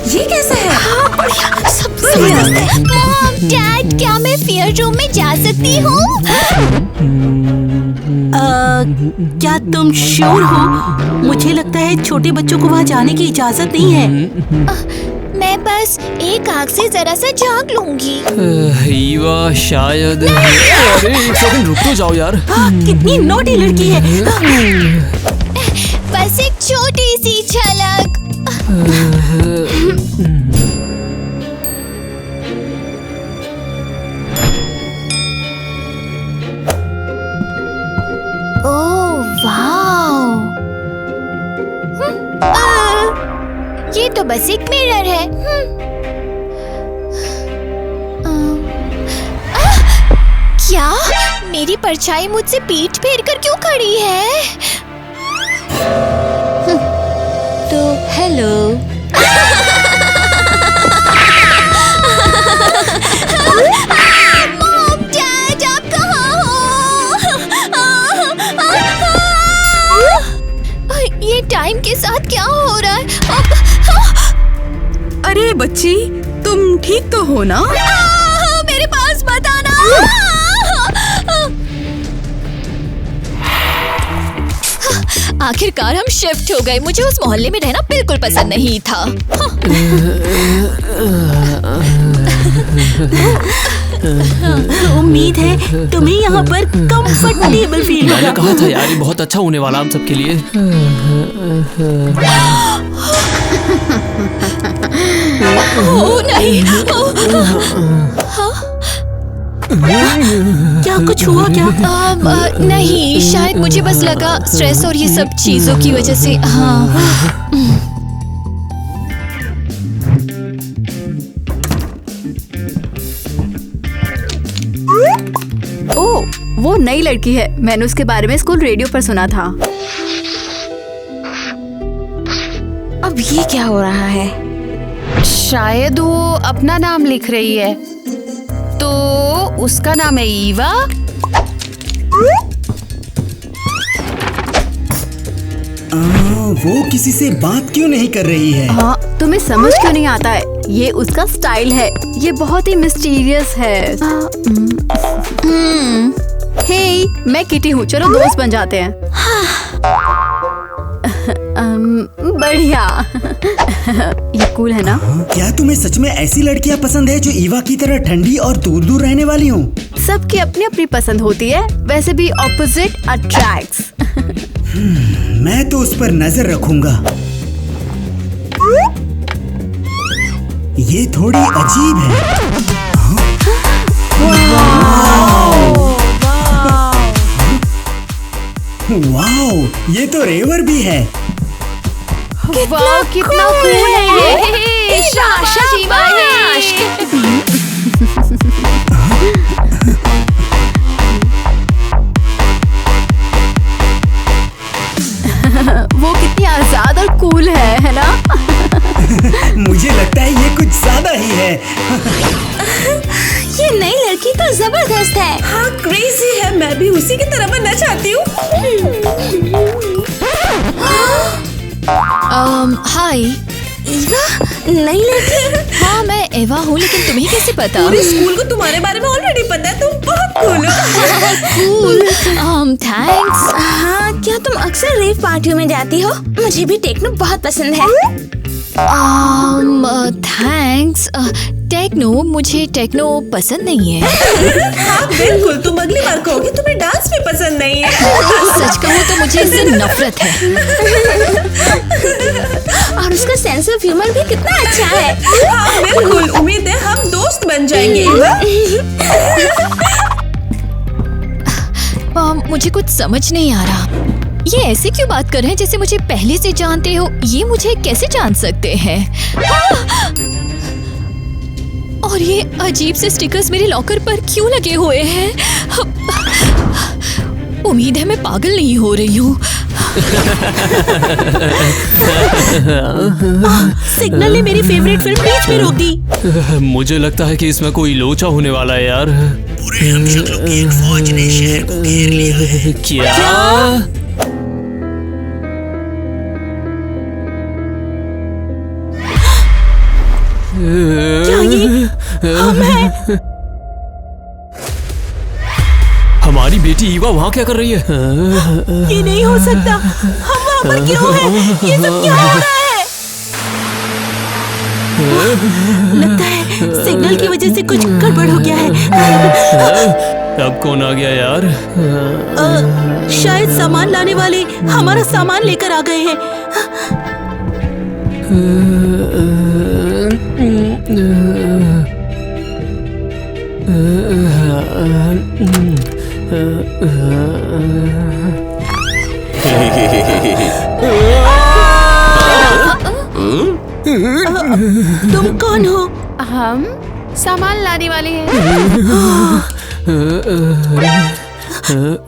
ये कैसा है? सब मॉम, डैड, क्या मैं फेयर रूम में जा सकती हूँ? क्या तुम श्योर हो? मुझे लगता है छोटे बच्चों को वहाँ जाने की इजाजत नहीं है। मैं बस एक आँख से जरा सा झांक लूंगी। ईवा शायद। अरे एक सेकंड रुक तो जाओ यार। कितनी नोटी लड़की है। बस एक छोटी सी झलक। ओह वाओ, ये तो बस एक मिरर है। क्या मेरी परछाई मुझसे पीठ फेर कर क्यों खड़ी है? तो हेलो। मॉम, डैड, आप कहाँ हो? ये टाइम के साथ क्या हो रहा है? अरे बच्ची, तुम ठीक तो हो ना? मेरे पास मत आना। आखिरकार हम शिफ्ट हो गए। मुझे उस मोहल्ले में रहना बिल्कुल पसंद नहीं था। उम्मीद है तुम्हें यहाँ पर कंफर्टेबल फील होगा। मैंने कहा था यार, ये बहुत अच्छा होने वाला हम सबके लिए। ओह नहीं। क्या कुछ हुआ क्या? नहीं, शायद मुझे बस लगा स्ट्रेस और ये सब चीजों की वजह से। हाँ। ओह, वो नई लड़की है। मैंने उसके बारे में स्कूल रेडियो पर सुना था। अब ये क्या हो रहा है? शायद वो अपना नाम लिख रही है। तो उसका नाम है ईवा। वो किसी से बात क्यों नहीं कर रही है? हाँ, तुम्हें समझ क्यों नहीं आता है? ये उसका स्टाइल है। ये बहुत ही मिस्टीरियस है। हे, मैं किटी हूँ, चलो दोस्त बन जाते हैं। बढ़िया। ये कूल है ना? क्या तुम्हें सच में ऐसी लड़कियाँ पसंद है जो ईवा की तरह ठंडी और दूर दूर रहने वाली हों? सबकी अपनी अपनी पसंद होती है। वैसे भी ऑपोजिट अट्रैक्ट्स। मैं तो उस पर नजर रखूंगा। ये थोड़ी अजीब है। वाओ, ये तो रेवर भी है। कितना कूल है ये। वो कितनी आजाद और कूल है ना? मुझे लगता है ये कुछ ज्यादा ही है। ये नई लड़की तो जबरदस्त है। हाँ, क्रेजी है। मैं भी उसी की तरह बनना चाहती हूँ। हाय ईवा, नई लड़की? हाँ, मैं एवा हूँ, लेकिन तुम्हें कैसे पता? पूरे स्कूल को तुम्हारे बारे में ऑलरेडी पता है। तुम बहुत कूल हो। थैंक्स। हाँ, क्या तुम अक्सर रेव पार्टियों में जाती हो? मुझे भी टेक्नो बहुत पसंद है। थैंक्स। टेक्नो, मुझे टेक्नो पसंद नहीं है। हाँ बिल्कुल, तुम अगली बार कहोगे तुम्हें डांस भी पसंद नहीं है। सच कहूँ तो मुझे इससे नफरत है। और उसका सेंस ऑफ ह्यूमर भी कितना अच्छा है। हाँ बिल्कुल, उम्मीद है हम दोस्त बन जाएंगे। मुझे कुछ समझ नहीं आ रहा। ये ऐसे क्यों बात कर रहे हैं जैसे मुझे पहले से जानते हो? ये मुझे कैसे जान सकते हैं? और ये अजीब से स्टिकर्स मेरे लॉकर पर क्यों लगे हुए हैं? उम्मीद है मैं पागल नहीं हो रही हूँ। सिग्नल ने मेरी फेवरेट फिल्म बीच में रोक दी। मुझे लगता है कि इसमें कोई लोचा होने वाला है यार। पूरे नक्षत्रों की एक फौज ने शहर को घेर लिया है। क्या? क्या ये हम हैं? हमारी बेटी ईवा वहाँ क्या कर रही है? ये नहीं हो सकता। हम वहाँ पर क्यों हैं? ये सब क्या हो रहा है? लगता है सिग्नल की वजह से कुछ गड़बड़ हो गया है। अब कौन आ गया यार? शायद सामान लाने वाले हमारा सामान लेकर आ गए हैं। तुम कौन हो? हम सामान लाने वाले हैं।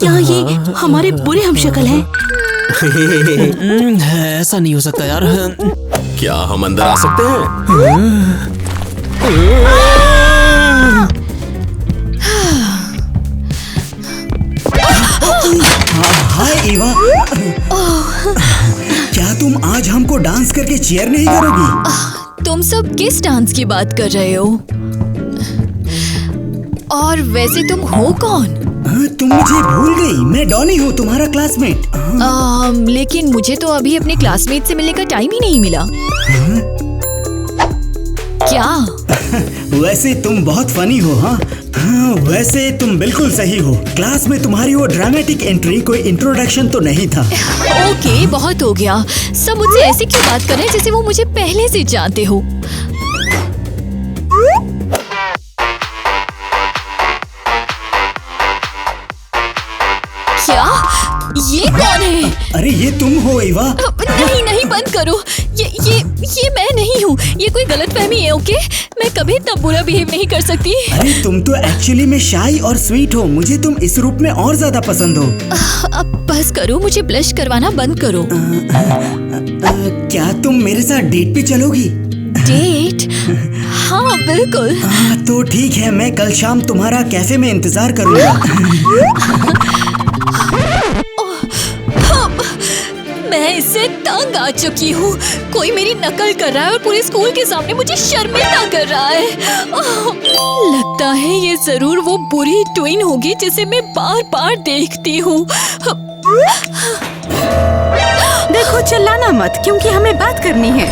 क्या ये हमारे बुरे हमशक्ल हैं? ऐसा नहीं हो सकता यार। क्या हम अंदर आ सकते हैं? हाय ईवा, क्या तुम आज हमको डांस करके चीयर नहीं करोगी? तुम सब किस डांस की बात कर रहे हो? और वैसे तुम हो कौन? तुम मुझे भूल गई? मैं डॉनी हूँ, तुम्हारा क्लासमेट। लेकिन मुझे तो अभी अपने क्लासमेट से मिलने का टाइम ही नहीं मिला। क्या? वैसे तुम बहुत फनी हो। हाँ, वैसे तुम बिल्कुल सही हो। क्लास में तुम्हारी वो ड्रामेटिक एंट्री कोई इंट्रोडक्शन तो नहीं था। ओके, बहुत हो गया। सब मुझसे ऐसे क्यों बात कर रहे हैं जैसे वो मुझे पहले से जानते हो? क्या? ये कौन है? अरे ये तुम हो ईवा। नहीं नहीं, बंद करो। ये मैं नहीं हूँ। ये कोई गलतफहमी है। ओके, मैं कभी इतना बुरा बिहेव नहीं कर सकती। अरे तुम तो एक्चुअली में शाई और स्वीट हो। मुझे तुम इस रूप में और ज्यादा पसंद हो। अब बस करो, मुझे ब्लश करवाना बंद करो। क्या तुम मेरे साथ डेट पे चलोगी? डेट? हाँ बिल्कुल। तो ठीक है, मैं कल शाम तुम्हारा कैफे में इंतजार करूँगा। मैं इससे तंग आ चुकी हूँ। कोई मेरी नकल कर रहा है और पूरे स्कूल के सामने मुझे शर्मिंदा कर रहा है। लगता है ये जरूर वो बुरी ट्विन होगी जिसे मैं बार बार देखती हूँ। देखो, चिल्लाना मत, क्योंकि हमें बात करनी है।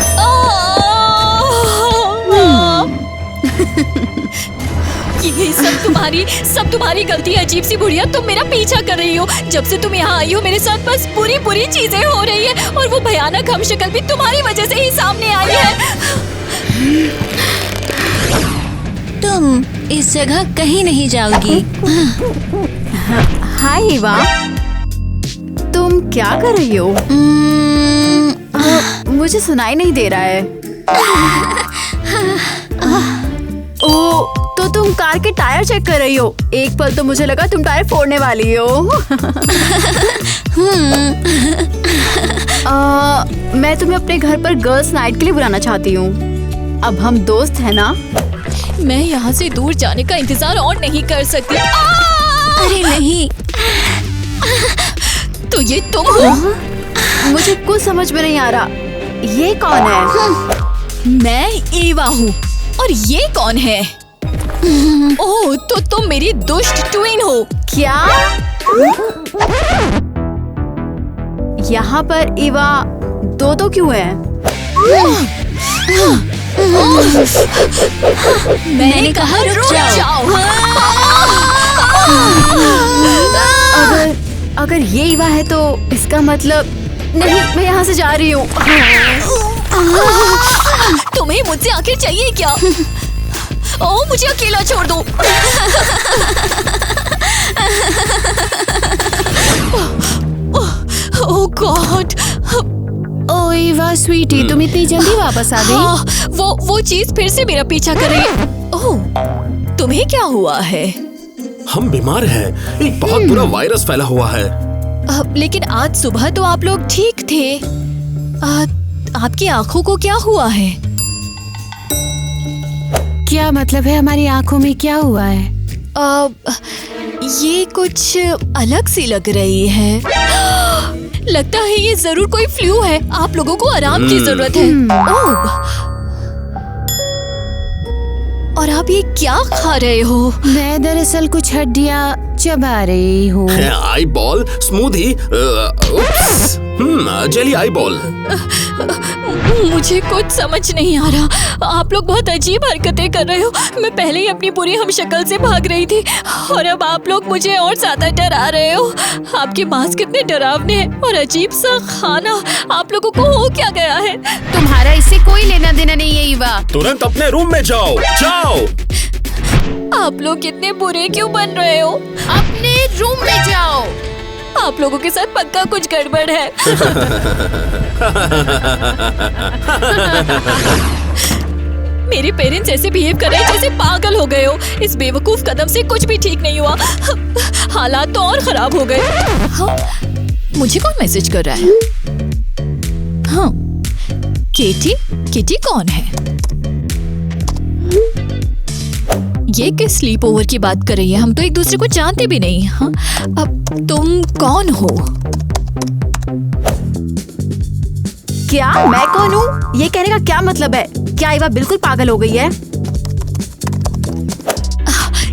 ये सब तुम्हारी गलती है। अजीब सी बुढ़िया, तुम मेरा पीछा कर रही हो। जब से तुम यहाँ आई हो मेरे साथ बस बुरी बुरी चीजें हो रही है, और वो भयानक हमशक्ल भी तुम्हारी वजह से ही सामने आई है। तुम इस जगह कहीं नहीं जाओगी। हाय ईवा, तुम क्या कर रही हो? मुझे सुनाई नहीं दे रहा है। ओ, तो तुम कार के टायर चेक कर रही हो? एक पल तो मुझे लगा तुम टायर फोड़ने वाली हो। मैं तुम्हें अपने घर पर गर्ल्स नाइट के लिए बुलाना चाहती हूँ। अब हम दोस्त हैं ना? मैं यहाँ से दूर जाने का इंतजार और नहीं कर सकती। अरे नहीं। तो ये तुम हो? मुझे कुछ समझ में नहीं आ रहा। ये कौन है? मैं ईवा हूँ। और ये कौन है? ओह, तो तुम मेरी दुष्ट ट्विन हो। क्या? यहाँ पर ईवा दो क्यों है? मैंने कहा रुक जाओ। अगर ये ईवा है तो इसका मतलब नहीं, मैं यहाँ से जा रही हूँ। तुम्हें मुझसे आखिर चाहिए क्या? ओह, मुझे अकेला छोड़ दो। ओह गॉड। ओ ईवा स्वीटी, तुम इतनी जल्दी वापस आ गई? हाँ, वो चीज फिर से मेरा पीछा कर रही है। ओह, तुम्हें क्या हुआ है? हम बीमार हैं। एक बहुत बुरा वायरस फैला हुआ है। लेकिन आज सुबह तो आप लोग ठीक थे। आपकी आंखों को क्या हुआ है? क्या मतलब है हमारी आंखों में क्या हुआ है? ये कुछ अलग सी लग रही है। लगता है ये जरूर कोई फ्लू है। आप लोगों को आराम की जरूरत है। ओह, और आप ये क्या खा रहे हो? मैं दरअसल कुछ हड्डियाँ चबा रही हूँ। Eye ball smoothie, jelly eye ball. मुझे कुछ समझ नहीं आ रहा। आप लोग बहुत अजीब हरकतें कर रहे हो। मैं पहले ही अपनी बुरी हमशक्ल से भाग रही थी और अब आप लोग मुझे और ज्यादा डरा रहे हो। आपके मांस कितने डरावने हैं और अजीब सा खाना। आप लोगों को हो क्या गया है? तुम्हारा इससे कोई लेना देना नहीं है ईवा। तुरंत अपने रूम में जाओ, जाओ। आप लोग कितने बुरे क्यों बन रहे हो? अपने रूम में जाओ। आप लोगों के साथ पक्का कुछ गड़बड़ है। मेरे पेरेंट्स ऐसे बिहेव कर रहे हैं जैसे पागल हो गए हो। इस बेवकूफ कदम से कुछ भी ठीक नहीं हुआ। हालात तो और खराब हो गए। हाँ, मुझे कौन मैसेज कर रहा है? हाँ, केटी कौन है? ये किस स्लीप ओवर की बात कर रही है? हम तो एक दूसरे को जानते भी नहीं। हाँ, अब तुम कौन हो? क्या मैं कौन हूँ? ये कहने का क्या मतलब है? क्या ईवा बिल्कुल पागल हो गई है?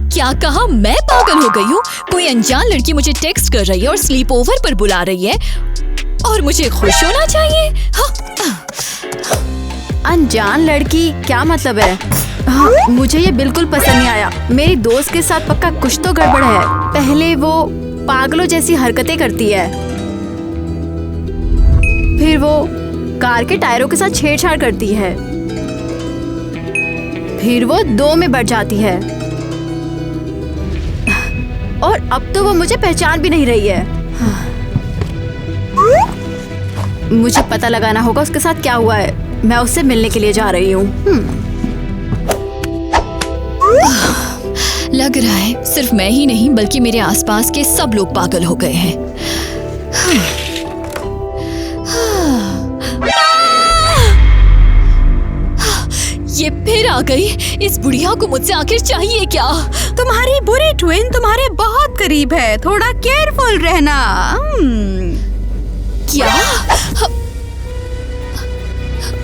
क्या कहा? मैं पागल हो गई हूँ? कोई अनजान लड़की मुझे टेक्स्ट कर रही है और स्लीप ओवर पर बुला रही है और मुझे खुश होना चाहिए। हाँ। अनजान लड़की क्या मतलब है? हाँ, मुझे ये बिल्कुल पसंद नहीं आया। मेरी दोस्त के साथ पक्का कुछ तो गड़बड़ है। पहले वो पागलों जैसी हरकतें करती है, फिर वो कार के टायरों के साथ छेड़छाड़ करती है, फिर वो 2 में बढ़ जाती है और अब तो वो मुझे पहचान भी नहीं रही है। मुझे पता लगाना होगा उसके साथ क्या हुआ है। मैं उससे मिलने के लिए जा रही हूँ। लग रहा है सिर्फ मैं ही नहीं बल्कि मेरे आसपास के सब लोग पागल हो गए हैं। ये फिर आ गई। इस बुढ़िया को मुझसे आखिर चाहिए क्या? तुम्हारी बुरी ट्विन तुम्हारे बहुत करीब है, थोड़ा केयरफुल रहना। क्या?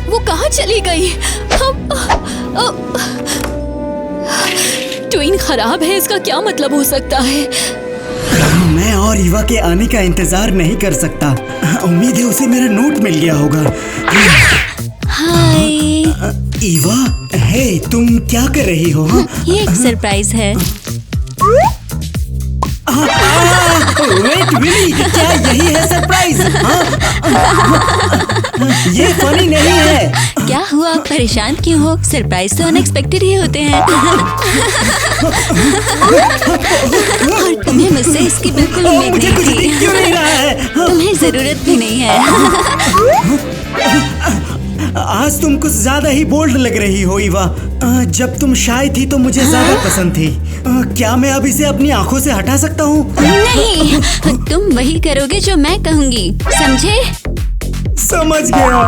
वो कहाँ चली गई? ट्विन खराब है, इसका क्या मतलब हो सकता है? मैं और ईवा के आने का इंतजार नहीं कर सकता। उम्मीद है उसे मेरा नोट मिल गया होगा। हाय, ईवा, हे, तुम क्या कर रही हो? ये एक सरप्राइज है। वेट विली, क्या यही है सरप्राइज? ये फनी नहीं है। क्या हुआ, परेशान क्यों हो? सरप्राइज तो अनएक्सपेक्टेड ही होते हैं। और तुम्हें मुझसे इसकी बिल्कुल उम्मीद मुझे नहीं कुछ थी। दिख क्यों नहीं रहा है? तुम्हें जरूरत भी नहीं है। आज तुम कुछ ज्यादा ही बोल्ड लग रही हो ईवा। जब तुम शाय थी तो मुझे ज्यादा पसंद थी। क्या मैं अब इसे अपनी आंखों से हटा सकता हूँ? नहीं, तुम वही करोगे जो मैं कहूँगी, समझे? समझ गया।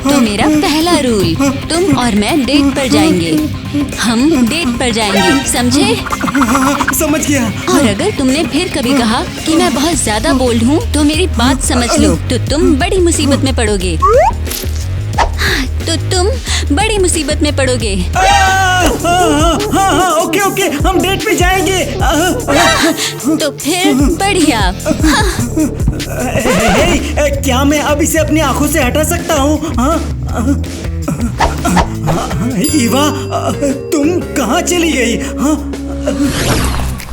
तो मेरा पहला रूल, तुम और मैं डेट पर जाएंगे। हम डेट पर जाएंगे, समझे? समझ गया। और अगर तुमने फिर कभी कहा कि मैं बहुत ज्यादा बोल्ड हूँ तो मेरी बात समझ लो, तो तुम बड़ी मुसीबत में पड़ोगे। तो तुम बड़ी मुसीबत में पड़ोगे। हाँ, ओके ओके, हम डेट पे जाएंगे। तो फिर बढ़िया। क्या मैं अब इसे अपनी आंखों से हटा सकता हूँ? ईवा, तुम कहाँ चली गई?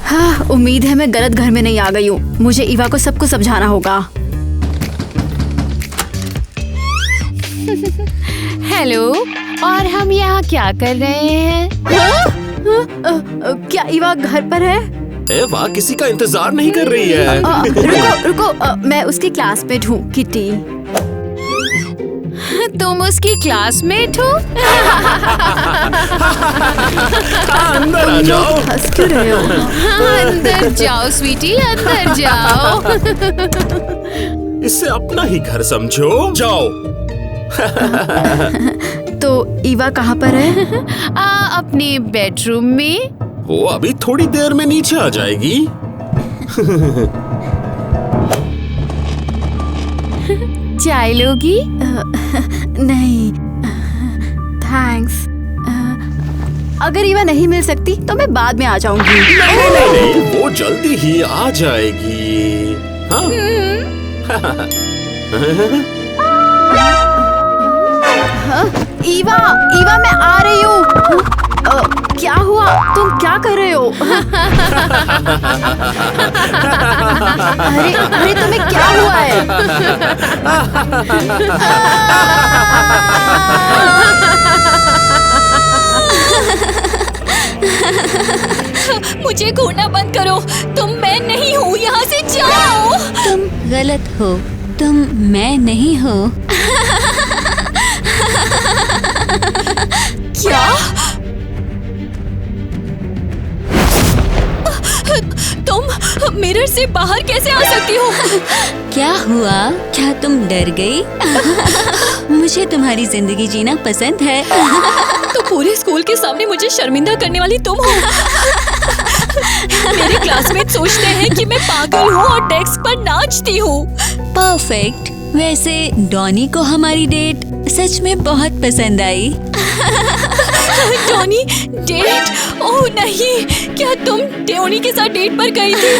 हाँ, उम्मीद है मैं गलत घर में नहीं आ गई हूँ। मुझे ईवा को सब कुछ समझाना होगा। हेलो, और हम यहाँ क्या कर रहे हैं? क्या ईवा घर पर है? एवा किसी का इंतजार नहीं कर रही है। रुको, मैं उसकी क्लासमेट हूँ, किटी। तुम उसकी क्लासमेट हो? अंदर आ जाओ। हंस क्यों रहे हो? अंदर जाओ स्वीटी, अंदर जाओ। इसे अपना ही घर समझो। जाओ। तो ईवा कहाँ पर है? अपने बेडरूम में। वो अभी थोड़ी देर में नीचे आ जाएगी। चाय लोगी? नहीं, थैंक्स। अगर ईवा नहीं मिल सकती तो मैं बाद में आ जाऊंगी। नहीं, वो जल्दी ही आ जाएगी। हाँ? ईवा, ईवा मैं आ रही हूँ। क्या हुआ? तुम क्या कर रहे हो? अरे अरे तुम्हें क्या हुआ है? मुझे घूरना बंद करो। तुम मैं नहीं हूँ, यहाँ से जाओ। तुम गलत हो, तुम मैं नहीं हो। क्या? तुम मिरर से बाहर कैसे आ सकती हो? क्या हुआ? क्या तुम डर गई? मुझे तुम्हारी जिंदगी जीना पसंद है। तो पूरे स्कूल के सामने मुझे शर्मिंदा करने वाली तुम हो। मेरे क्लासमेट सोचते हैं कि मैं पागल हूँ और डेस्क पर नाचती हूँ। परफेक्ट। वैसे डॉनी को हमारी डेट सच में बहुत पसंद आई। Tony date? ओह नहीं, क्या तुम टोनी के साथ डेट पर गई थी?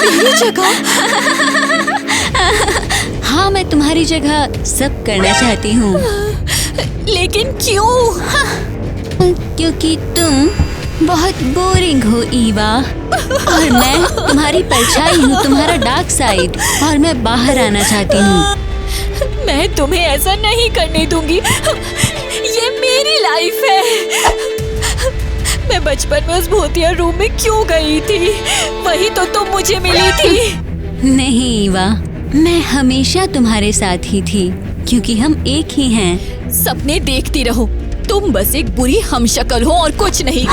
मेरी जगह? हाँ, मैं तुम्हारी जगह सब करना चाहती हूँ। लेकिन क्यों? क्योंकि तुम बहुत बोरिंग हो ईवा, और मैं तुम्हारी परछाई हूँ, तुम्हारा डार्क साइड, और मैं बाहर आना चाहती हूँ। मैं तुम्हें ऐसा नहीं करने दूंगी। ये मेरी लाइफ है। मैं बचपन में उस भूतिया रूम में क्यों गई थी? वही तो तुम मुझे मिली थी। नहीं ईवा, मैं हमेशा तुम्हारे साथ ही थी, क्योंकि हम एक ही हैं। सपने देखती रहो, तुम बस एक बुरी हमशक्ल हो और कुछ नहीं।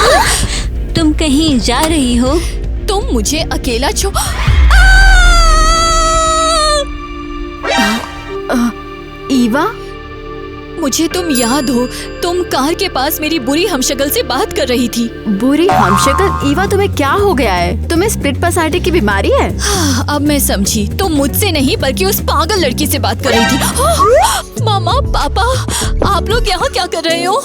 तुम कहीं जा रही हो? तुम मुझे अकेला ईवा, मुझे तुम याद हो, तुम कार के पास मेरी बुरी हमशक्ल से बात कर रही थी। बुरी हमशक्ल? ईवा तुम्हें क्या हो गया है? तुम्हें स्प्लिट पर्सनालिटी की बीमारी है? अब मैं समझी, तुम मुझसे नहीं बल्कि उस पागल लड़की से बात कर रही थी। मामा, पापा, आप लोग यहाँ क्या कर रहे हो?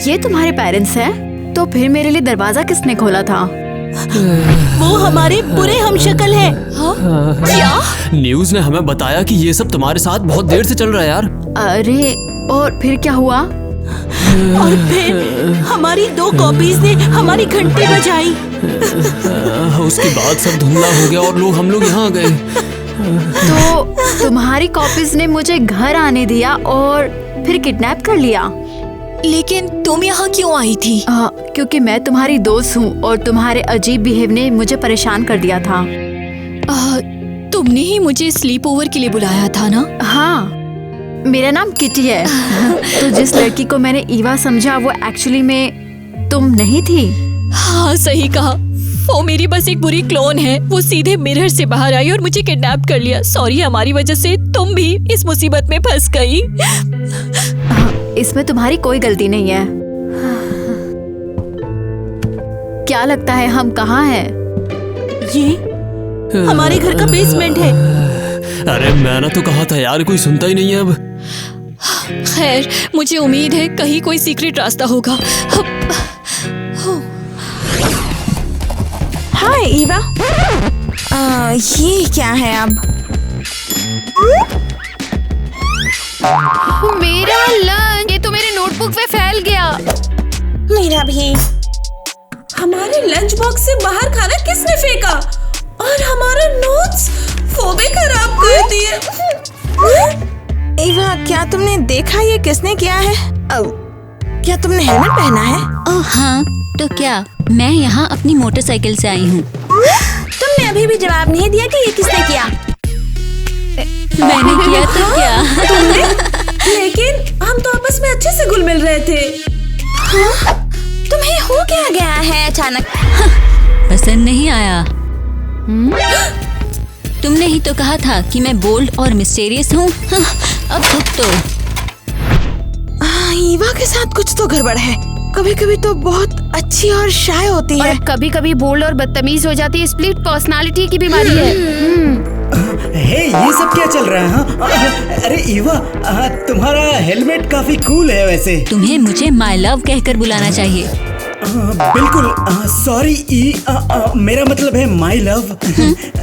ये तुम्हारे पेरेंट्स हैं? तो फिर मेरे लिए दरवाजा किसने खोला था? वो हमारे बुरे हमशक्ल हैं। क्या? न्यूज़ ने हमें बताया कि ये सब तुम्हारे साथ बहुत देर से चल रहा है यार। अरे, और फिर क्या हुआ? और फिर हमारी 2 कॉपीज ने हमारी घंटी बजाई। उसके बाद सब धुंधला हो गया और हम लोग यहाँ आ गए। तो तुम्हारी कॉपीज ने मुझे घर आने दिया और फिर किडनैप कर लिया। लेकिन तुम यहाँ क्यों आई थी? क्योंकि मैं तुम्हारी दोस्त हूँ और तुम्हारे अजीब बिहेव ने मुझे परेशान कर दिया था। तुमने ही मुझे स्लीप ओवर के लिए बुलाया था ना? हाँ, मेरा नाम किटी है। तो जिस लड़की को मैंने ईवा समझा वो एक्चुअली में तुम नहीं थी। हाँ, सही कहा। वो मेरी बस एक बुरी क्लोन है। वो सीधे मिरर से बाहर आई और मुझे किडनैप कर लिया। सॉरी, हमारी वजह से तुम भी इस मुसीबत में फंस गई। इसमें तुम्हारी कोई गलती नहीं है। क्या लगता है हम कहाँ हैं? ये हमारे घर का बेसमेंट है। अरे मैंने तो कहा था यार, कोई सुनता ही नहीं है अब। खैर, मुझे उम्मीद है कहीं कोई सीक्रेट रास्ता होगा। हाय ईवा, ये क्या है अब? मेरा लंच, ये तो मेरे नोटबुक पे फैल गया। मेरा भी। हमारे लंच बॉक्स से बाहर खाना किसने फेंका? और हमारा नोट्स वो भी खराब कर दिए। ईवा, क्या तुमने देखा ये किसने किया है? क्या तुमने हेलमेट पहना है? ओह हाँ, तो क्या? मैं यहाँ अपनी मोटरसाइकिल से आई हूँ। तुमने अभी भी जवाब नहीं दिया कि ये किसने किया। मैंने किया तो क्या? तुमने? लेकिन हम तो आपस में अच्छे से घुल मिल रहे थे। तुम्हें हो क्या गया है अचानक? पसंद नहीं आया? तुमने ही तो कहा था कि मैं बोल्ड और मिस्टीरियस हूँ। अब खुद तो ईवा के साथ कुछ तो गड़बड़ है। कभी कभी तो बहुत अच्छी और शाय होती है, और कभी कभी बोल्ड और बदतमीज हो जाती है। स्प्लिट पर्सनालिटी की बीमारी है। हे, ये सब क्या चल रहा है? हाँ? अरे ईवा, तुम्हारा हेलमेट काफी कूल है वैसे। तुम्हें मुझे माय लव कहकर बुलाना चाहिए। बिल्कुल सॉरी मेरा मतलब है माय लव।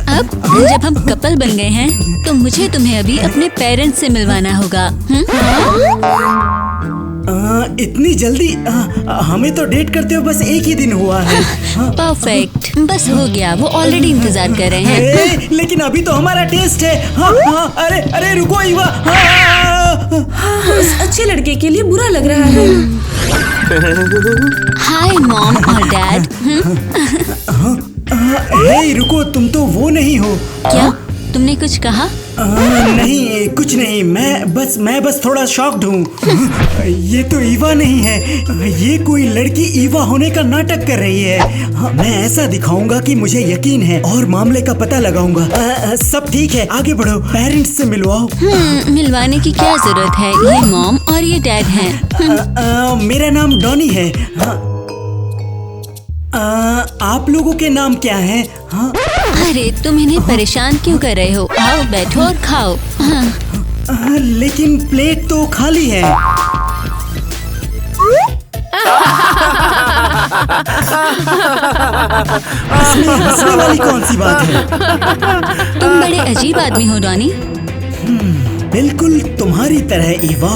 अब जब हम कपल बन गए हैं तो मुझे तुम्हें अभी अपने पेरेंट्स से मिलवाना होगा। इतनी जल्दी? हमें तो डेट करते हुए बस एक ही दिन हुआ है। परफेक्ट, बस हो गया। वो ऑलरेडी इंतजार कर रहे हैं। लेकिन अभी तो हमारा टेस्ट है। अरे अरे रुको ईवा। उस अच्छे लड़के के लिए बुरा लग रहा है। हाय मॉम और डैड। हे रुको, तुम तो वो नहीं हो। क्या तुमने कुछ कहा? नहीं कुछ नहीं, मैं बस थोड़ा शॉक्ड हूँ। ये तो ईवा नहीं है, ये कोई लड़की ईवा होने का नाटक कर रही है। मैं ऐसा दिखाऊंगा कि मुझे यकीन है और मामले का पता लगाऊंगा। सब ठीक है, आगे बढ़ो, पेरेंट्स से मिलवाओ। मिलवाने की क्या जरूरत है? ये मॉम और ये डैड हैं। मेरा नाम डॉनी है। आप लोगों के नाम क्या हैं? हाँ? अरे तुम इन्हें परेशान क्यों कर रहे हो? आओ बैठो और खाओ। लेकिन प्लेट तो खाली है। इसमें हंसने वाली कौन सी बात है? तुम बड़े अजीब आदमी हो डॉनी। बिल्कुल तुम्हारी तरह ईवा।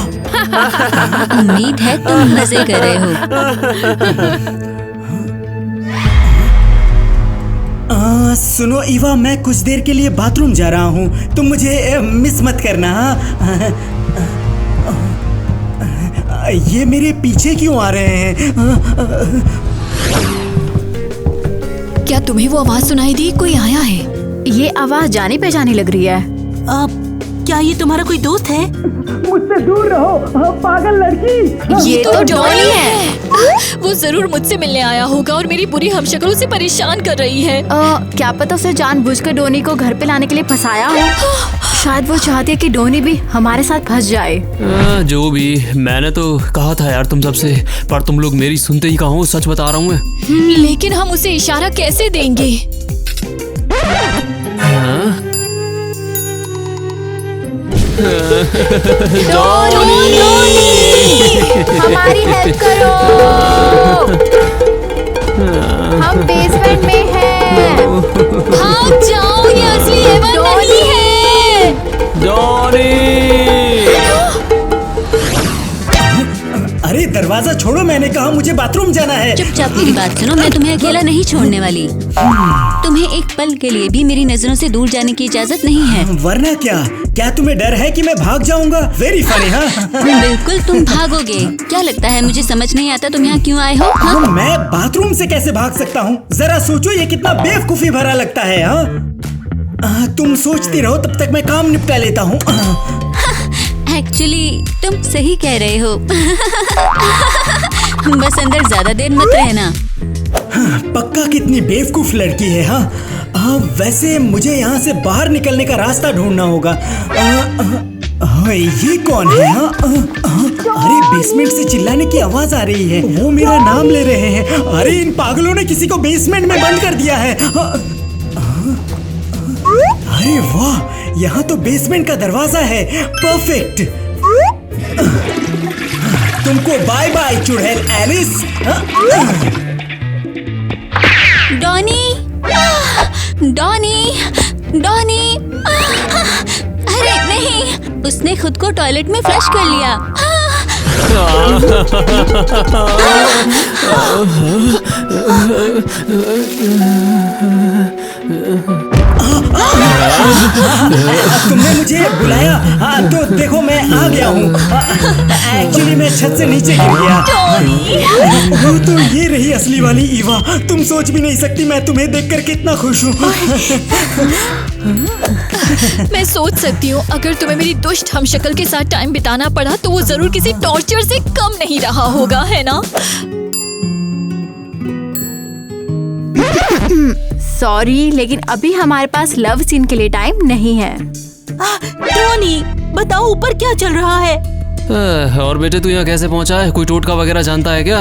उम्मीद है तुम मजे कर रहे हो। सुनो ईवा, मैं कुछ देर के लिए बाथरूम जा रहा हूँ, तुम मुझे मिस मत करना। ये मेरे पीछे क्यों आ रहे हैं? क्या तुम्हें वो आवाज सुनाई दी? कोई आया है? ये आवाज जानी पहचानी लग रही है। क्या ये तुम्हारा कोई दोस्त है? मुझसे दूर रहो, पागल लड़की। ये तो डॉनी है। वो जरूर मुझसे मिलने आया होगा और मेरी बुरी हमशक्लों से परेशान कर रही है। क्या पता उसे जानबूझकर डोनी को घर पे लाने के लिए फंसाया हो। शायद वो चाहती है कि डोनी भी हमारे साथ फंस जाए। जो भी, मैंने तो कहा था यार तुम सबसे, पर तुम लोग मेरी सुनते ही कहाँ हो। सच बता रहा हूँ मैं। लेकिन हम उसे इशारा कैसे देंगे? हमारी हेल्प करो, हम बेसमेंट में हैं। भाग जाओ, ये असली हेवन नहीं है। डॉनी! अरे दरवाजा छोड़ो, मैंने कहा मुझे बाथरूम जाना है। चुपचाप मेरी बात सुनो, मैं तुम्हें अकेला नहीं छोड़ने वाली। तुम्हें एक पल के लिए भी मेरी नजरों से दूर जाने की इजाजत नहीं है। वरना क्या तुम्हें डर है कि मैं भाग जाऊंगा? Very funny. हाँ बिल्कुल तुम भागोगे। क्या लगता है मुझे समझ नहीं आता तुम यहाँ क्यों आए हो? हाँ? मैं बाथरूम से कैसे भाग सकता हूँ? जरा सोचो, ये कितना बेवकूफी भरा लगता है। हाँ तुम सोचती रहो, तब तक मैं काम निपटा लेता हूँ। एक्चुअली तुम सही कह रहे हो। बस अंदर ज्यादा देर मत रहना। पक्का कितनी बेवकूफ लड़की है। हाँ वैसे मुझे यहाँ से बाहर निकलने का रास्ता ढूंढना होगा। ये कौन है? अरे बेसमेंट से चिल्लाने की आवाज आ रही है, वो मेरा नाम ले रहे हैं। अरे इन पागलों ने किसी को बेसमेंट में बंद कर दिया है। अरे वाह, यहाँ तो बेसमेंट का दरवाजा है। परफेक्ट। तुमको बाय बाय चुड़ैल एलिस। Donny, Donny, Donny. अरे नहीं, उसने खुद को टॉयलेट में फ्लश कर लिया। तुमने मुझे बुलाया? हाँ, तो देखो मैं आ गया हूँ। एक्चुअली मैं छत से नीचे गिर गया। वो तो ये रही असली वाली ईवा। तुम सोच भी नहीं सकती मैं तुम्हें देखकर कितना खुश हूँ। मैं सोच सकती हूँ अगर तुम्हें मेरी दुष्ट हमशक्ल के साथ टाइम बिताना पड़ा तो वो जरूर किसी टॉर्चर से कम नहीं रहा होगा, है ना? सॉरी, लेकिन अभी हमारे पास लव सीन के लिए टाइम नहीं है। टोनी, बताओ ऊपर क्या चल रहा है? और बेटे तू यहाँ कैसे पहुँचा है? कोई टोटका वगैरह जानता है क्या?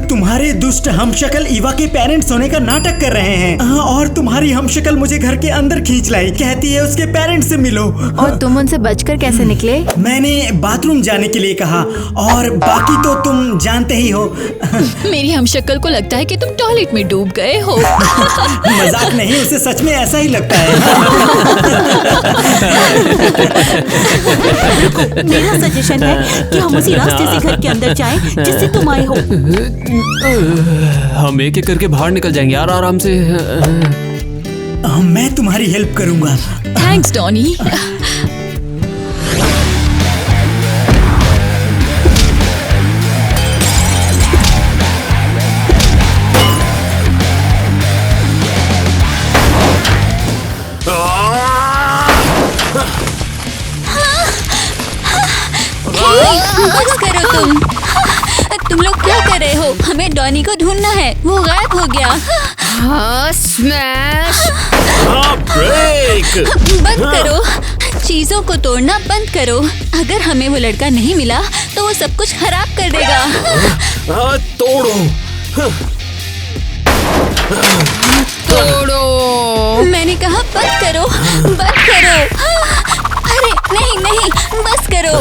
तुम्हारे दुष्ट हमशक्ल ईवा के पेरेंट्स होने का नाटक कर रहे हैं। और तुम्हारी हमशक्ल मुझे घर के अंदर खींच लाई, कहती है उसके पेरेंट्स से मिलो। और तुम उनसे बचकर कैसे निकले? मैंने बाथरूम जाने के लिए कहा और बाकी तो तुम जानते ही हो। मेरी हमशक्ल को लगता है कि तुम टॉयलेट में डूब गए हो। मजाक नहीं, उसे सच में ऐसा ही लगता है। मेरा सजेशन है कि हम उसी रास्ते से घर के अंदर जाएं जिससे तुम आए हो। हम एक एक करके बाहर निकल जाएंगे यार आराम से। मैं तुम्हारी हेल्प करूंगा। Thanks Tony. बस करो तुम लोग क्या कर रहे हो? हमें डॉनी को ढूंढना है, वो गायब हो गया। हाँ, स्मैश। ब्रेक। बंद करो, चीजों को तोड़ना बंद करो। अगर हमें वो लड़का नहीं मिला तो वो सब कुछ खराब कर देगा। तोड़ो। तोड़ो। मैंने कहा बंद करो, बंद करो। अरे नहीं नहीं, बस करो।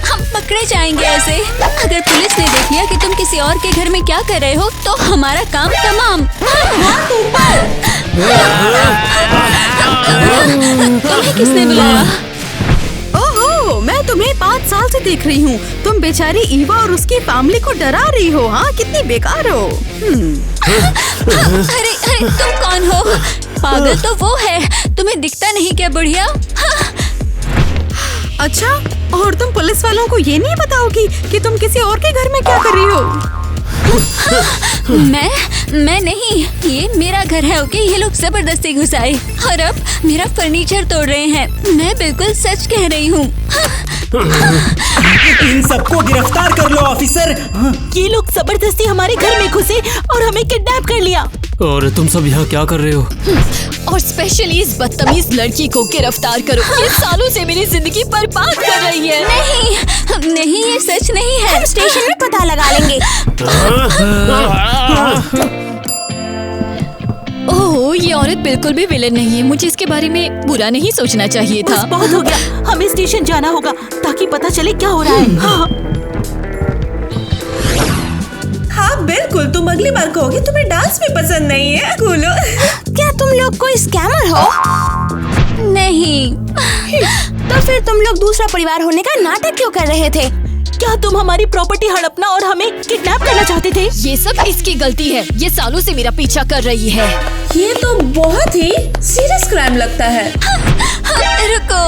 हम पकड़े जाएंगे ऐसे। अगर पुलिस ने देख लिया कि तुम किसी और के घर में क्या कर रहे हो तो हमारा काम तमाम। तुम्हें किसने बुलाया? ओहो, मैं तुम्हें 5 साल से देख रही हूँ। तुम बेचारी ईवा और उसकी फैमिली को डरा रही हो। हाँ, कितनी बेकार हो। अरे अरे, तुम कौन हो? पागल तो वो है, तुम्हें दिखता नहीं क्या बुढ़िया? अच्छा, और तुम पुलिस वालों को ये नहीं बताओगी कि तुम किसी और के घर में क्या कर रही हो? मैं नहीं, ये मेरा घर है। ओके, ये लोग जबरदस्ती घुस आए और अब मेरा फर्नीचर तोड़ रहे हैं। मैं बिल्कुल सच कह रही हूँ। इन सबको गिरफ्तार कर लो ऑफिसर। ये लोग जबरदस्ती हमारे घर में घुसे और हमें किडनैप कर लिया। और तुम सब यहाँ क्या कर रहे हो? और स्पेशली इस बदतमीज लड़की को गिरफ्तार करो। ये सालों से मेरी जिंदगी बर्बाद कर रही है। नहीं नहीं, ये सच नहीं है। हम स्टेशन में पता लगा लेंगे। ओह, ये औरत बिल्कुल भी विलेन नहीं है। मुझे इसके बारे में बुरा नहीं सोचना चाहिए था। बस बहुत हो गया, हमें स्टेशन जाना होगा ताकि पता चले क्या हो रहा है। हाँ बिल्कुल, तुम अगली बार कहोगे तुम्हें डांस भी पसंद नहीं है। कूलो। क्या तुम लोग कोई स्कैमर हो? नहीं। तो फिर तुम लोग दूसरा परिवार होने का नाटक क्यों कर रहे थे? क्या तुम हमारी प्रॉपर्टी हड़पना और हमें किडनैप करना चाहते थे? ये सब इसकी गलती है। ये सालों से मेरा पीछा कर रही है। ये तो बहुत ही सीरियस क्राइम लगता है। रुको,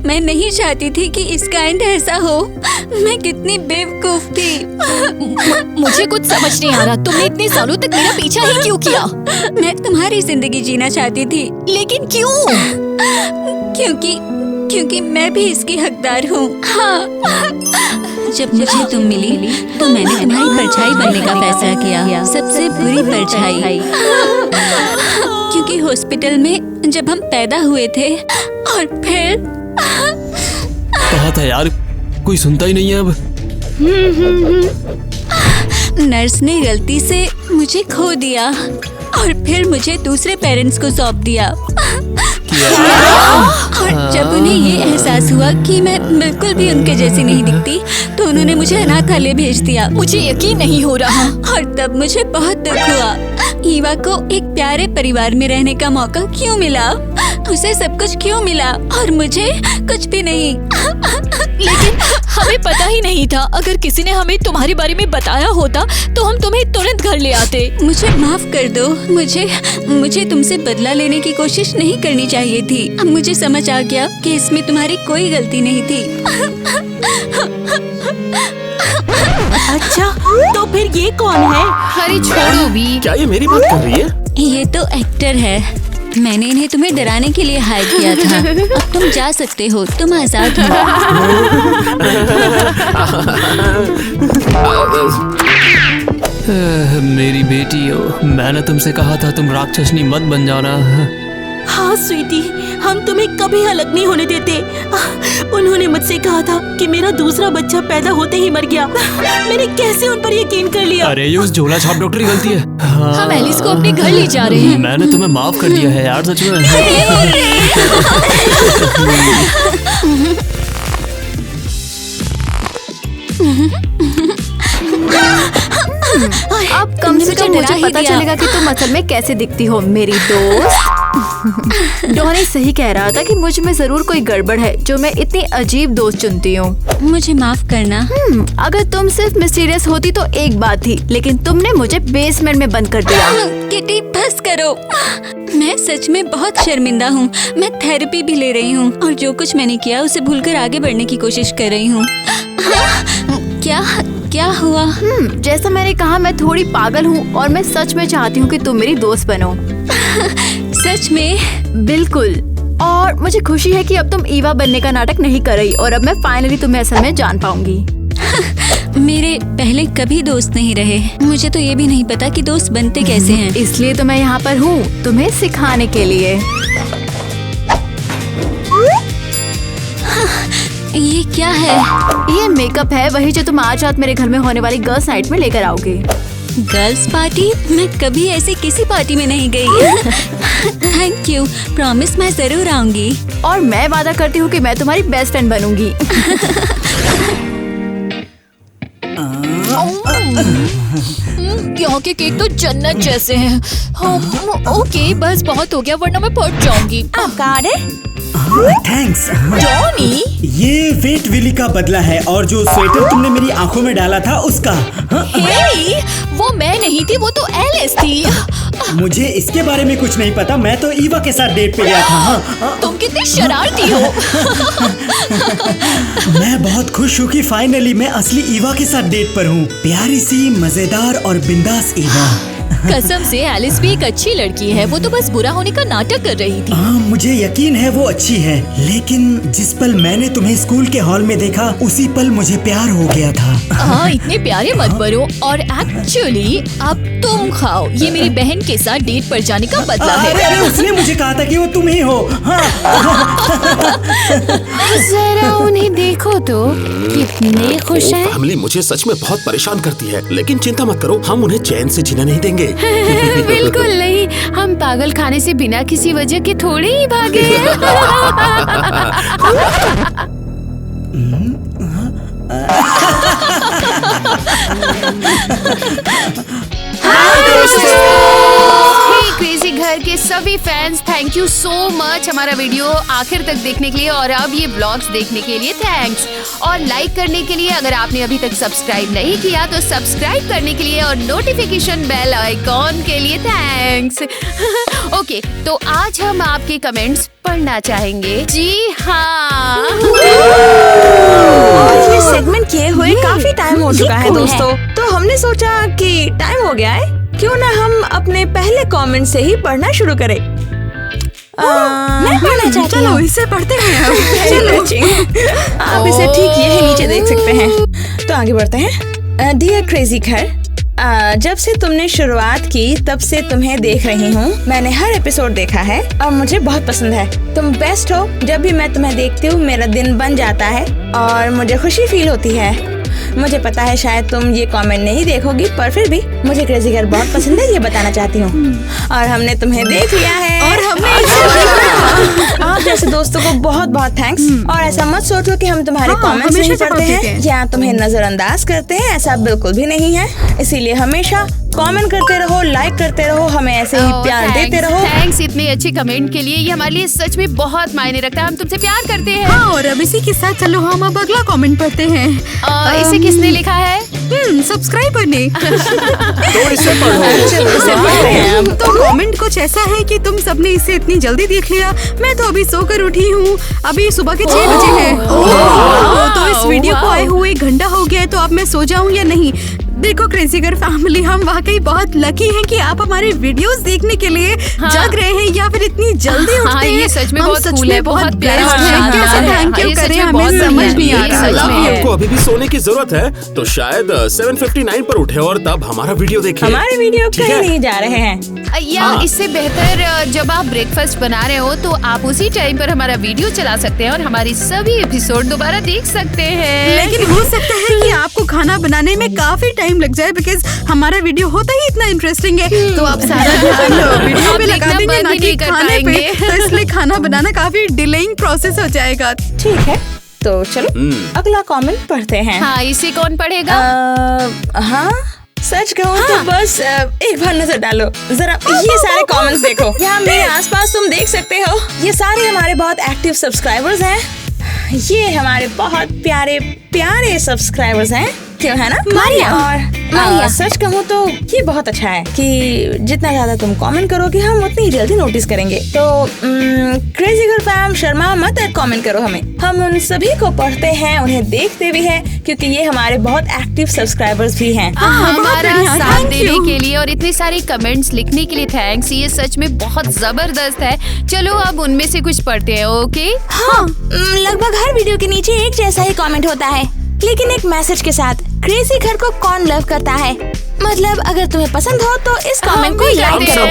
मैं नहीं चाहती थी कि इसका एंड ऐसा हो। मैं कितनी बेवकूफ थी। मुझे कुछ समझ नहीं आ रहा, तुमने इतने सालों तक मेरा पीछा ही क्यों किया? मैं तुम्हारी जिंदगी जीना चाहती थी। लेकिन क्यों? क्योंकि मैं भी इसकी हकदार हूँ। हाँ। जब मुझे तुम मिली तो मैंने तुम्हारी परछाई बनने का फैसला किया, सबसे बुरी परछाई। क्योंकि हॉस्पिटल में जब हम पैदा हुए थे और फिर कहा था यार, कोई सुनता ही नहीं है अब। नर्स ने गलती से मुझे खो दिया और फिर मुझे दूसरे पेरेंट्स को सौंप दिया। और जब उन्हें ये एहसास हुआ कि मैं बिल्कुल भी उनके जैसी नहीं दिखती तो उन्होंने मुझे अनाथालय भेज दिया। मुझे यकीन नहीं हो रहा। और तब मुझे बहुत दुख हुआ। ईवा को एक प्यारे परिवार में रहने का मौका क्यों मिला? उसे सब कुछ क्यों मिला और मुझे कुछ भी नहीं? लेकिन हमें पता ही नहीं था। अगर किसी ने हमें तुम्हारे बारे में बताया होता तो हम तुम्हें तुरंत घर ले आते। मुझे माफ कर दो। मुझे तुमसे बदला लेने की कोशिश नहीं करनी चाहिए थी। अब मुझे समझ आ गया कि इसमें तुम्हारी कोई गलती नहीं थी। अच्छा, तो फिर ये कौन है? अरे छोड़ो भी। क्या ये मेरी बात कर रही है? ये तो एक्टर है। मैंने इन्हें तुम्हें डराने के लिए हायर किया था। अब तुम जा सकते हो, तुम आजाद हो। मेरी बेटी हो, मैंने तुमसे कहा था तुम राक्षसनी मत बन जाना। हाँ स्वीटी, हम तुम्हें कभी अलग नहीं होने देते। उन्होंने मुझसे कहा था कि मेरा दूसरा बच्चा पैदा होते ही मर गया। मैंने कैसे उन पर यकीन कर लिया? अरे ये उस झोला छाप डॉक्टर की गलती है। हम एलिस को अपने घर ले जा रहे हैं। मैंने तुम्हें माफ कर दिया है यार, सच में। अब कम से कम मुझे पता चलेगा कि तुम असल में कैसे दिखती हो मेरी दोस्त। डॉनी सही कह रहा था कि मुझ में जरूर कोई गड़बड़ है जो मैं इतनी अजीब दोस्त चुनती हूँ। मुझे माफ करना। अगर तुम सिर्फ मिस्टीरियस होती तो एक बात थी, लेकिन तुमने मुझे बेसमेंट में बंद कर दिया। किटी बस करो। मैं सच में बहुत शर्मिंदा हूँ। मैं थेरेपी भी ले रही हूँ और जो कुछ मैंने किया उसे भूलकर आगे बढ़ने की कोशिश कर रही हूँ। क्या हुआ? जैसा मैंने कहा, मैं थोड़ी पागल हूँ और मैं सच में चाहती हूँ कि तुम मेरी दोस्त बनो। सच में? बिल्कुल। और मुझे खुशी है कि अब तुम ईवा बनने का नाटक नहीं कर रही और अब मैं फाइनली तुम्हें असल में जान पाऊंगी। मेरे पहले कभी दोस्त नहीं रहे। मुझे तो ये भी नहीं पता कि दोस्त बनते कैसे हैं। इसलिए तो मैं यहाँ पर हूँ, तुम्हें सिखाने के लिए। ये क्या है? ये मेकअप है, वही जो तुम आज रात मेरे घर में होने वाली गर्ल्स नाइट में लेकर आओगे। Girls party? मैं कभी ऐसी किसी पार्टी में नहीं गई। थैंक यू, प्रॉमिस मैं जरूर आऊंगी। और मैं वादा करती हूँ कि मैं तुम्हारी बेस्ट फ्रेंड बनूंगी। यहाँ के केक तो जन्नत जैसे हैं। ओके, बस बहुत हो गया वरना मैं फट जाऊंगी। आपका ऑर्डर? थैंक्स। जॉनी, ये वेट विली का बदला है और जो स्वेटर तुमने मेरी आंखों में डाला था उसका। हे, वो मैं नहीं थी, वो तो एलिस थी। मुझे इसके बारे में कुछ नहीं पता। मैं तो ईवा के साथ डेट पे गया था। तुम कितनी शरारती हो। मैं बहुत खुश हूँ कि फाइनली मैं असली ईवा के साथ डेट पर हूँ। प्यारी सी, मजेदार और बिंदास ईवा। कसम से एलिस भी एक अच्छी लड़की है। वो तो बस बुरा होने का नाटक कर रही थी। हाँ, मुझे यकीन है वो अच्छी है, लेकिन जिस पल मैंने तुम्हें स्कूल के हॉल में देखा उसी पल मुझे प्यार हो गया था। हाँ, इतने प्यारे मत बनो। और एक्चुअली अब तुम खाओ। ये मेरी बहन के साथ डेट पर जाने का बदला है। अरे उसने मुझे कहा था कि वो तुम ही हो। हाँ। जरा उन्हें देखो तो, कितने खुश हैं। फैमिली मुझे सच में बहुत परेशान करती है, लेकिन चिंता मत करो, हम उन्हें चैन से जीना नहीं देंगे। बिल्कुल नहीं, हम पागल खाने से बिना किसी वजह के थोड़े ही भागे। क्रेजी घर के सभी fans, thank you so much हमारा वीडियो आखिर तक देखने के लिए और अब ये ब्लॉग्स देखने के लिए थैंक्स। और लाइक करने के लिए, अगर आपने अभी तक सब्सक्राइब नहीं किया तो सब्सक्राइब करने के लिए और नोटिफिकेशन बेल आइकॉन के लिए थैंक्स। ओके, तो आज हम आपके कमेंट्स पढ़ना चाहेंगे। जी हाँ, और ये सेगमेंट किए हुए काफी टाइम हो चुका है दोस्तों, तो हमने सोचा कि टाइम हो गया है, क्यों ना हम अपने पहले कमेंट से ही पढ़ना शुरू करें। मैं पढ़ना चाहती हूँ। चलो इसे पढ़ते हैं हम। चलो आप इसे ठीक यही नीचे देख सकते हैं। तो आगे बढ़ते हैं। डियर क्रेजी घर, जब से तुमने शुरुआत की तब से तुम्हें देख रही हूँ। मैंने हर एपिसोड देखा है और मुझे बहुत पसंद है। तुम बेस्ट हो। जब भी मैं तुम्हें देखती हूँ मेरा दिन बन जाता है और मुझे खुशी फील होती है। मुझे पता है शायद तुम ये कमेंट नहीं देखोगी, पर फिर भी मुझे क्रेजी घर बहुत पसंद है, ये बताना चाहती हूँ। और हमने तुम्हें देख लिया है और हमने आप जैसे दोस्त दोस्तों को बहुत बहुत थैंक्स। और ऐसा मत सोचो कि हम तुम्हारे कमेंट्स नहीं पढ़ते हैं या तुम्हें नजरअंदाज करते हैं, ऐसा बिल्कुल भी नहीं है। इसीलिए हमेशा कमेंट करते रहो, लाइक करते रहो, हमें ऐसे ही प्यार देते रहो। थैंक्स इतने अच्छे कमेंट के लिए, ये हमारे लिए सच में बहुत मायने रखता है। हम तुमसे प्यार करते हैं। हाँ, और अब इसी के साथ चलो हम अब अगला कमेंट पढ़ते हैं। इसे किसने लिखा है? सब्सक्राइबर ने। तो इसे पढ़ो। तो कमेंट कुछ ऐसा है कि तुम सबने इसे इतनी जल्दी देख लिया। मैं तो अभी सोकर उठी हूँ, अभी सुबह के 6 बजे हैं। तो इस वीडियो को आए हुए 1 घंटा हो गया है, तो अब मैं सो जाऊँ या नहीं? देखो क्रेजी गर्ल फैमिली, हम वाकई बहुत लकी हैं कि आप हमारे वीडियोस देखने के लिए जग रहे हैं या फिर इतनी जल्दी उठते हैं। ये सच में बहुत कूल है, बहुत प्यारा है। कैसे थैंक यू करें, हमें समझ नहीं आ रहा। आपको अभी भी सोने की जरूरत है तो शायद 7:59 पर उठे और तब हमारा वीडियो देखें। हमारे वीडियो कहीं नहीं जा रहे हैं। या इससे बेहतर जब आप ब्रेकफास्ट बना रहे हो तो आप उसी टाइम पर हमारा वीडियो चला सकते हैं और हमारी सभी एपिसोड दोबारा देख सकते हैं। लेकिन हो सकता है कि आपको खाना बनाने में काफी टाइम लग जाए, बिकॉज हमारा वीडियो होता ही इतना इंटरेस्टिंग है। तो आप सारा ध्यान वीडियो पे लगा देंगे ना कि खाने पे, तो इसलिए खाना बनाना काफी डिलेइंग प्रोसेस हो जाएगा। ठीक है, तो चलो अगला कमेंट पढ़ते हैं। हाँ, इसे कौन पढ़ेगा? हाँ, सच कहूँ तो बस एक बार नजर डालो जरा, ये सारे कमेंट्स देखो। यहाँ मेरे आसपास तुम देख सकते हो, ये सारे हमारे बहुत एक्टिव सब्सक्राइबर्स हैं। ये हमारे बहुत प्यारे प्यारे सब्सक्राइबर्स हैं, क्यों है ना मारिया? और सच कहूँ तो ये बहुत अच्छा है कि जितना ज्यादा तुम कमेंट करोगे हम उतनी जल्दी नोटिस करेंगे। तो क्रेजी गर्ल फैम शर्मा मत कमेंट करो हमें, हम उन सभी को पढ़ते हैं, उन्हें देखते भी हैं, क्योंकि ये हमारे बहुत एक्टिव सब्सक्राइबर्स भी हैं। हमारा साथ देने के लिए और इतने सारे कमेंट्स लिखने के लिए थैंक्स। ये सच में बहुत जबरदस्त है। चलो अब उनमें से कुछ पढ़ते हैं। ओके, हाँ, लगभग हर वीडियो के नीचे एक जैसा ही कमेंट होता है, लेकिन एक मैसेज के साथ। क्रेजी घर को कौन लव करता है? मतलब अगर तुम्हें पसंद हो तो इस कमेंट को लाइक करो।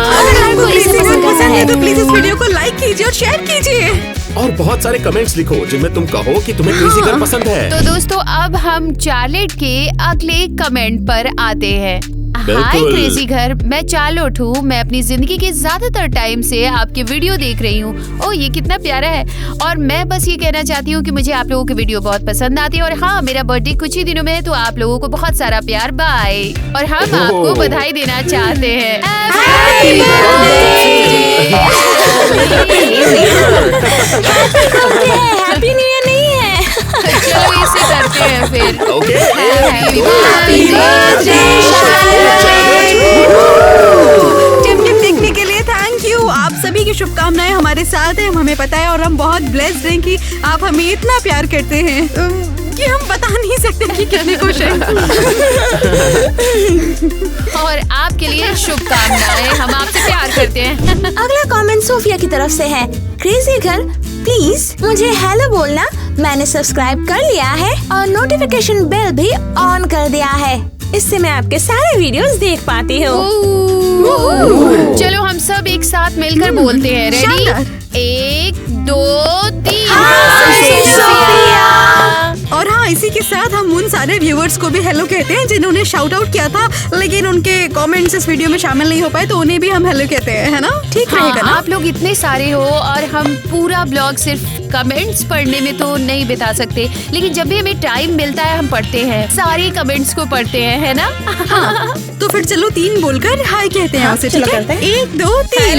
अगर आपको क्रेजी गर्ल पसंद है तो प्लीज इस वीडियो को लाइक कीजिए और शेयर कीजिए। और बहुत सारे कमेंट्स लिखो जिनमें तुम कहो कि तुम्हें क्रेजी गर्ल पसंद है। तो दोस्तों अब हम चार्लेट के अगले कमेंट पर आते हैं। हाय क्रेजी घर, मैं चार्लोट हूँ। मैं अपनी जिंदगी के ज्यादातर टाइम से आपके वीडियो देख रही हूँ। ओह, ये कितना प्यारा है। और मैं बस ये कहना चाहती हूँ कि मुझे आप लोगों के वीडियो बहुत पसंद आती है। और हाँ, मेरा बर्थडे कुछ ही दिनों में है, तो आप लोगों को बहुत सारा प्यार। बाय। और हम आपको बधाई देना चाहते हैं। हैप्पी न्यू ईयर नहीं है। चलो इसे करते हैं फिर। टिप टिप देखने के लिए थैंक यू। आप सभी की शुभकामनाएं हमारे साथ हैं, हमें पता है, और हम बहुत ब्लेस्ड हैं कि आप हमें इतना प्यार करते हैं कि हम बता नहीं सकते कि कितने खुश हैं। और आपके लिए शुभकामनाएं, हम आपसे प्यार करते हैं। अगला कमेंट सोफिया की तरफ से है। क्रेजी गर्ल प्लीज मुझे हेलो बोलना। मैंने सब्सक्राइब कर लिया है और नोटिफिकेशन बेल भी ऑन कर दिया है, इससे मैं आपके सारे वीडियोस देख पाती हूँ। चलो हम सब एक साथ मिलकर बोलते हैं। रेडी? 1 2 3। और हाँ, इसी के साथ हम उन सारे व्यूअर्स को भी हेलो कहते हैं जिन्होंने शाउट आउट किया था, लेकिन उनके कमेंट्स इस वीडियो में शामिल नहीं हो पाए, तो उन्हें भी हम हेलो कहते हैं, है ना? ठीक रहेगा ना? आप लोग इतने सारे हो और हम पूरा ब्लॉग सिर्फ कमेंट्स पढ़ने में तो नहीं बिता सकते, लेकिन जब भी हमें टाइम मिलता है हम पढ़ते हैं, सारे कमेंट्स को पढ़ते हैं, है ना? हाँ, तो फिर चलो 3 बोलकर हाय कहते हैं आपसे, ठीक है? 1 2 3।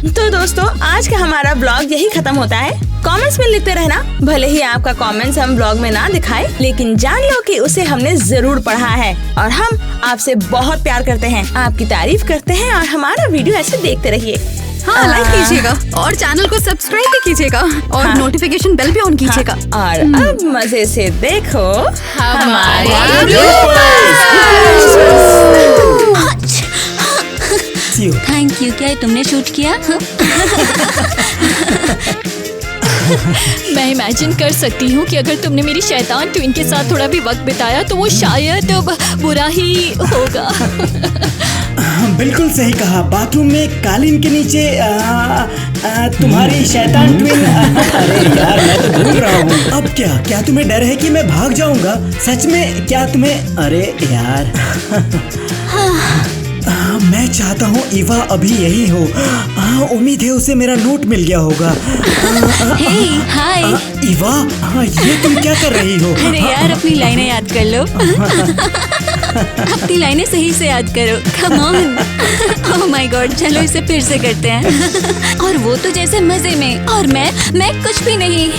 तो दोस्तों आज का हमारा ब्लॉग यही खत्म होता है। कमेंट्स में लिखते रहना, भले ही आपका कमेंट्स हम ब्लॉग में ना दिखाए, लेकिन जान लो कि उसे हमने जरूर पढ़ा है और हम आपसे बहुत प्यार करते हैं, आपकी तारीफ करते हैं और हमारा वीडियो ऐसे देखते रहिए। हाँ, लाइक कीजिएगा और चैनल को सब्सक्राइब भी कीजिएगा और नोटिफिकेशन बेल भी ऑन कीजिएगा। और अब मजे से देखो हमारे थैंक यू। क्या तुमने शूट किया? मैं इमेजिन कर सकती हूँ कि अगर तुमने मेरी शैतान ट्विन के साथ थोड़ा भी वक्त बिताया तो वो शायद बुरा ही होगा। बिल्कुल सही कहा। बाथरूम में कालीन के नीचे तुम्हारी शैतान ट्विन। अरे यार, मैं तो भूल रहा हूँ। अब क्या तुम्हें डर है कि मैं भाग जाऊंगा? सच में क्या तुम्हें? अरे यार मैं चाहता हूँ ईवा अभी यही हो। उम्मीद है उसे मेरा नोट मिल गया होगा। हे हाय। ईवा, ये तुम क्या कर रही हो? अरे यार, अपनी लाइनें याद कर लो। अपनी लाइनें सही से याद करो। Come on. Oh my God, चलो इसे फिर से करते हैं। और वो तो जैसे मजे में, और मैं कुछ भी नहीं।